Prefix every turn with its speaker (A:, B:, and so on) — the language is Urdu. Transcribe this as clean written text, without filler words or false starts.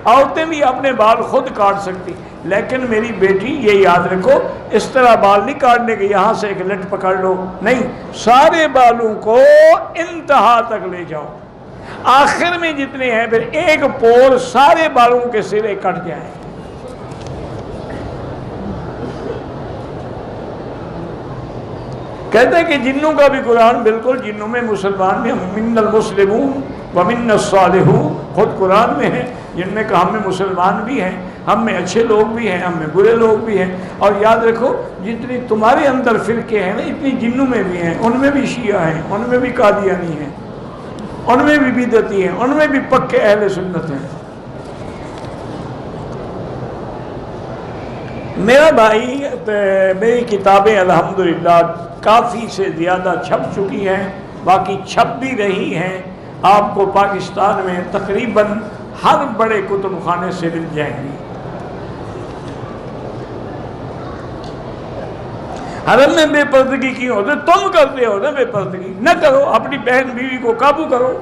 A: عورتیں بھی اپنے بال خود کاٹ سکتی، لیکن میری بیٹی یہ یاد رکھو اس طرح بال نہیں کاٹنے کے یہاں سے ایک لٹ پکڑ لو، نہیں، سارے بالوں کو انتہا تک لے جاؤ، آخر میں جتنے ہیں پھر ایک پول سارے بالوں کے سرے کٹ جائیں۔ کہتے ہیں کہ جنوں کا بھی قرآن بالکل، جنوں میں مسلمان بھی، من المسلمون ومن الصالحون، خود قرآن میں ہے، جن میں کہ ہم میں مسلمان بھی ہیں، ہم میں اچھے لوگ بھی ہیں، ہم میں برے لوگ بھی ہیں۔ اور یاد رکھو جتنی تمہارے اندر فرقے ہیں نا، اتنی جنوں میں بھی ہیں، ان میں بھی شیعہ ہیں، ان میں بھی قادیانی ہیں، ان میں بھی بدعتی ہیں، ان میں بھی پکے اہل سنت ہیں۔ میرا بھائی، میری کتابیں الحمدللہ کافی سے زیادہ چھپ چکی ہیں، باقی چھپ بھی رہی ہیں، آپ کو پاکستان میں تقریباً ہر بڑے کتب خانے سے مل جائیں گی۔ حرم میں بے پردگی کی ہوتے تم کرتے ہو نا، بے پردگی نہ کرو، اپنی بہن بیوی کو قابو کرو۔